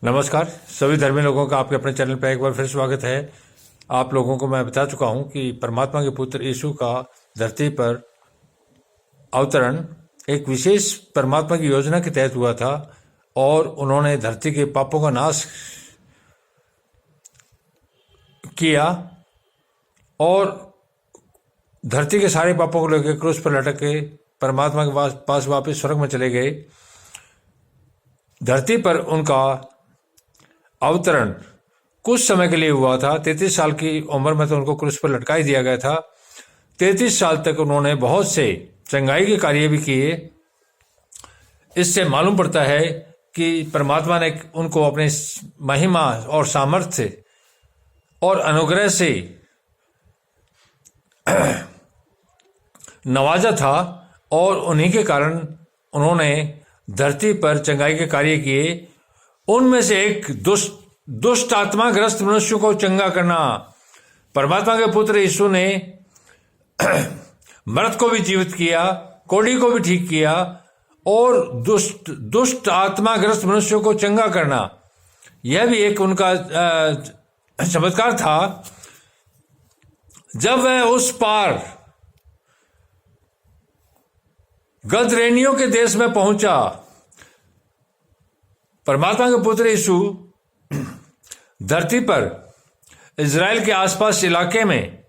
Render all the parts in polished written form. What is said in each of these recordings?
नमस्कार सभी धर्मी लोगों का आपके अपने चैनल पर एक बार फिर स्वागत है। आप लोगों को मैं बता चुका हूं कि परमात्मा के पुत्र यीशु का धरती पर अवतरण एक विशेष परमात्मा की योजना के तहत हुआ था और उन्होंने धरती के पापों का नाश किया और धरती के सारे पापों को लेकर क्रूस पर लटक के परमात्मा के पास वापस स्वर्ग में चले गए। धरती पर उनका अवतरण कुछ समय के लिए हुआ था। 33 साल की उम्र में तो उनको क्रूस पर लटका ही दिया गया था। 33 साल तक उन्होंने बहुत से चंगाई के कार्य भी किए। इससे मालूम पड़ता है कि परमात्मा ने उनको अपने महिमा और सामर्थ्य और अनुग्रह से नवाजा था और उन्हीं के कारण उन्होंने धरती पर चंगाई के कार्य किए। उनमें से एक दुष्ट आत्माग्रस्त मनुष्य को चंगा करना। परमात्मा के पुत्र यीशु ने मृत को भी जीवित किया, कोढ़ी को भी ठीक किया और दुष्ट आत्माग्रस्त मनुष्य को चंगा करना, यह भी एक उनका चमत्कार था। जब वह उस पार गदरेनियों के देश में पहुंचा, परमात्मा के पुत्र यीशु धरती पर इज़राइल के आसपास इलाके में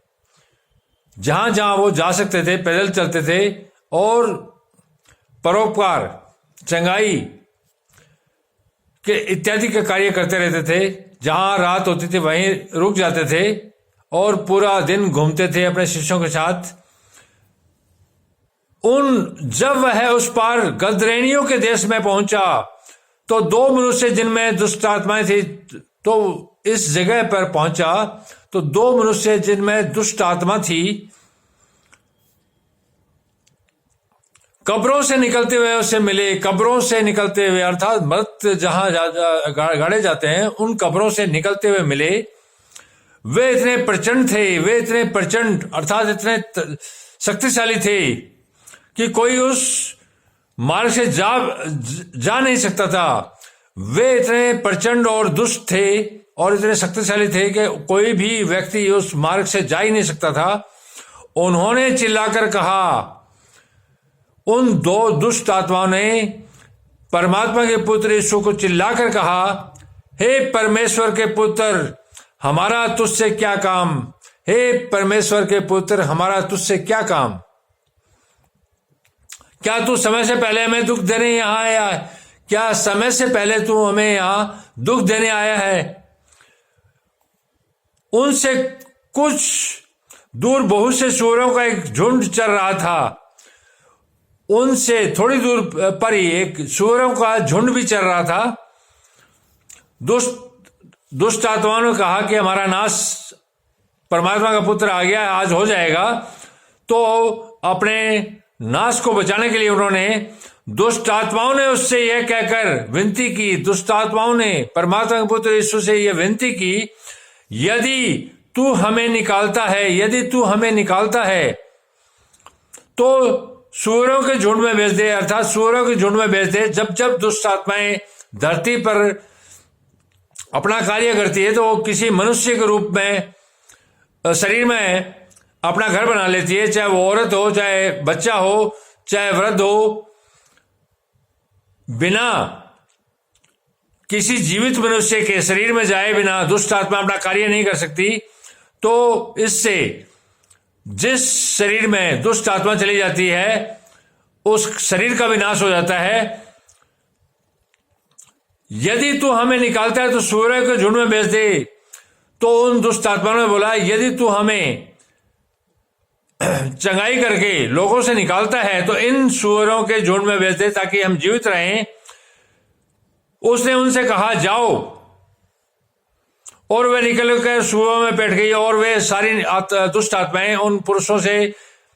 जहां जहां वो जा सकते थे, पैदल चलते थे और परोपकार, चंगाई के इत्यादि के कार्य करते रहते थे। जहां रात होती थी वहीं रुक जाते थे और पूरा दिन घूमते थे अपने शिष्यों के साथ। जब वह उस पार गदरेनियों के देश में पहुंचा तो दो मनुष्य जिनमें दुष्ट आत्माएं थी, तो इस जगह पर पहुंचा तो दो मनुष्य जिनमें दुष्ट आत्मा थी कब्रों से निकलते हुए उसे मिले। कब्रों से निकलते हुए अर्थात मृत जहां गाड़े जाते हैं उन कब्रों से निकलते हुए मिले। वे इतने प्रचंड थे, वे इतने प्रचंड अर्थात इतने शक्तिशाली थे कि कोई उस मार्ग से जा नहीं सकता था। वे इतने प्रचंड और दुष्ट थे और इतने शक्तिशाली थे कि कोई भी व्यक्ति उस मार्ग से जा ही नहीं सकता था। उन्होंने चिल्लाकर कहा, उन दो दुष्ट आत्माओं ने परमात्मा के पुत्र यीशु को चिल्लाकर कहा, हे परमेश्वर के पुत्र, हमारा तुझसे क्या काम? हे परमेश्वर के पुत्र, हमारा तुझसे क्या काम? क्या तू समय से पहले हमें दुख देने यहां आया है? क्या समय से पहले तू हमें यहां दुख देने आया है? उनसे कुछ दूर बहुत से सूअरों का एक झुंड चल रहा था। उनसे थोड़ी दूर पर ही एक सूअरों का झुंड भी चल रहा था। दुष्ट आत्माओं ने कहा कि हमारा नाश परमात्मा का पुत्र आ गया, आज हो जाएगा। तो अपने नाश को बचाने के लिए उन्होंने दुष्ट आत्माओं ने उससे यह कहकर विनती की, दुष्ट आत्माओं ने परमात्मा के पुत्र यीशु से यह विनती की, यदि तू हमें निकालता है, यदि तू हमें निकालता है तो सूअरों के झुंड में भेज दे, अर्थात सूअरों के झुंड में भेज दे। जब जब दुष्ट आत्माएं धरती पर अपना कार्य करती है तो वो किसी मनुष्य के रूप में शरीर में अपना घर बना लेती है, चाहे वो औरत हो, चाहे बच्चा हो, चाहे वृद्ध हो। बिना किसी जीवित मनुष्य के शरीर में जाए बिना दुष्ट आत्मा अपना कार्य नहीं कर सकती। तो इससे जिस शरीर में दुष्ट आत्मा चली जाती है उस शरीर का विनाश हो जाता है। यदि तू हमें निकालता है तो सूअरों के झुंड में भेज दे। तो उन दुष्ट आत्माओं ने बोला, यदि तू हमें चंगाई करके लोगों से निकालता है तो इन सूअरों के झुंड में भेज दे ताकि हम जीवित रहें। उसने उनसे कहा, जाओ। और वे निकलकर सूअरों में बैठ गई और वे सारी दुष्ट आत्माएं उन पुरुषों से,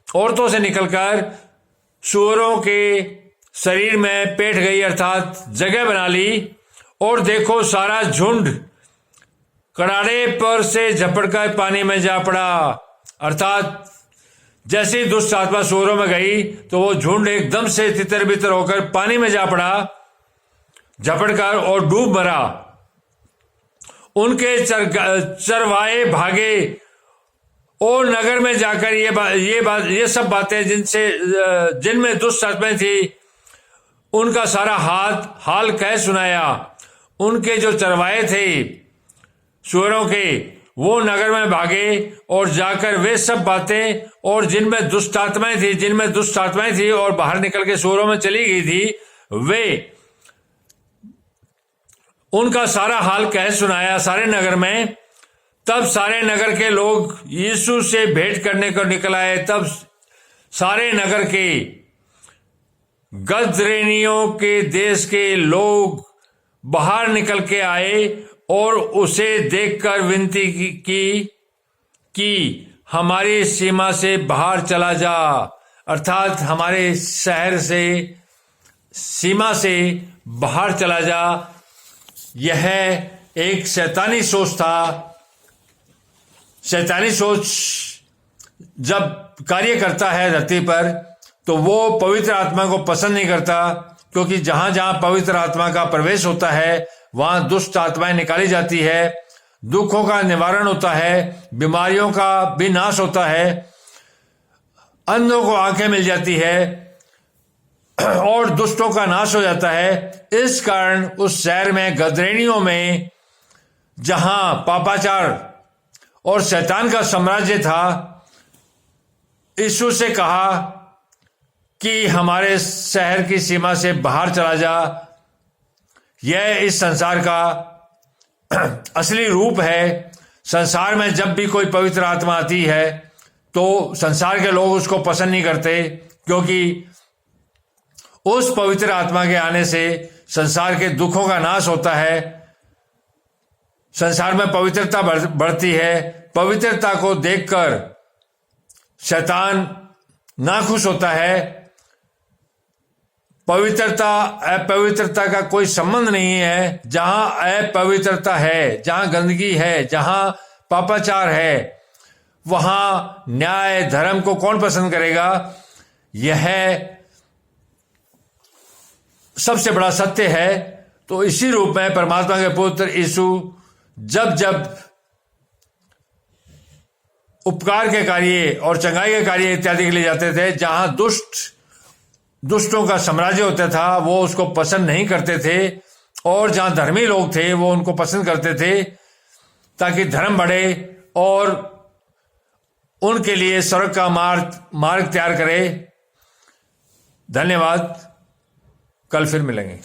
औरतों से निकलकर सूअरों के शरीर में बैठ गई, अर्थात जगह बना ली। और देखो, सारा झुंड कड़ाड़े पर से झपटकर पानी में जा पड़ा। अर्थात जैसे ही दुष्ट आत्मा सूअरों में गई तो वो झुंड एकदम से तितर बितर होकर पानी में जा पड़ा, झपटकर और डूब मरा। उनके चरवाहे भागे और नगर में जाकर ये सब बातें जिनमें दुष्ट आत्माएं थी उनका सारा हाल कह सुनाया। उनके जो चरवाहे थे सूअरों के, वो नगर में भागे और जाकर वे सब बातें, और जिनमें दुष्ट आत्माएं थी और बाहर निकल के सूअरों में चली गई थी, वे उनका सारा हाल कह सुनाया सारे नगर में। तब सारे नगर के लोग यीशु से भेंट करने को निकल आए। तब सारे नगर के गदरेनियों के देश के लोग बाहर निकल के आए और उसे देखकर विनती की हमारी सीमा से बाहर चला जा, अर्थात हमारे शहर से, सीमा से बाहर चला जा। यह एक शैतानी सोच था। शैतानी सोच जब कार्य करता है धरती पर तो वो पवित्र आत्मा को पसंद नहीं करता, क्योंकि जहां जहां पवित्र आत्मा का प्रवेश होता है वहां दुष्ट आत्माएं निकाली जाती है, दुखों का निवारण होता है, बीमारियों का भी नाश होता है, अंधों को आंखें मिल जाती है और दुष्टों का नाश हो जाता है। इस कारण उस शहर में गदरेनियों में, जहां पापाचार और शैतान का साम्राज्य था, यीशु से कहा कि हमारे शहर की सीमा से बाहर चला जा। यह इस संसार का असली रूप है। संसार में जब भी कोई पवित्र आत्मा आती है तो संसार के लोग उसको पसंद नहीं करते, क्योंकि उस पवित्र आत्मा के आने से संसार के दुखों का नाश होता है, संसार में पवित्रता बढ़ती है। पवित्रता को देखकर शैतान नाखुश होता है। पवित्रता अपवित्रता का कोई संबंध नहीं है। जहां अपवित्रता है, जहां गंदगी है, जहां पापाचार है, वहां न्याय धर्म को कौन पसंद करेगा? यह सबसे बड़ा सत्य है। तो इसी रूप में परमात्मा के पुत्र यीशु जब जब उपकार के कार्य और चंगाई के कार्य इत्यादि के लिए जाते थे, जहां दुष्टों का साम्राज्य होता था, वो उसको पसंद नहीं करते थे, और जहां धर्मी लोग थे वो उनको पसंद करते थे, ताकि धर्म बढ़े और उनके लिए स्वर्ग का मार्ग तैयार करे। धन्यवाद। कल फिर मिलेंगे।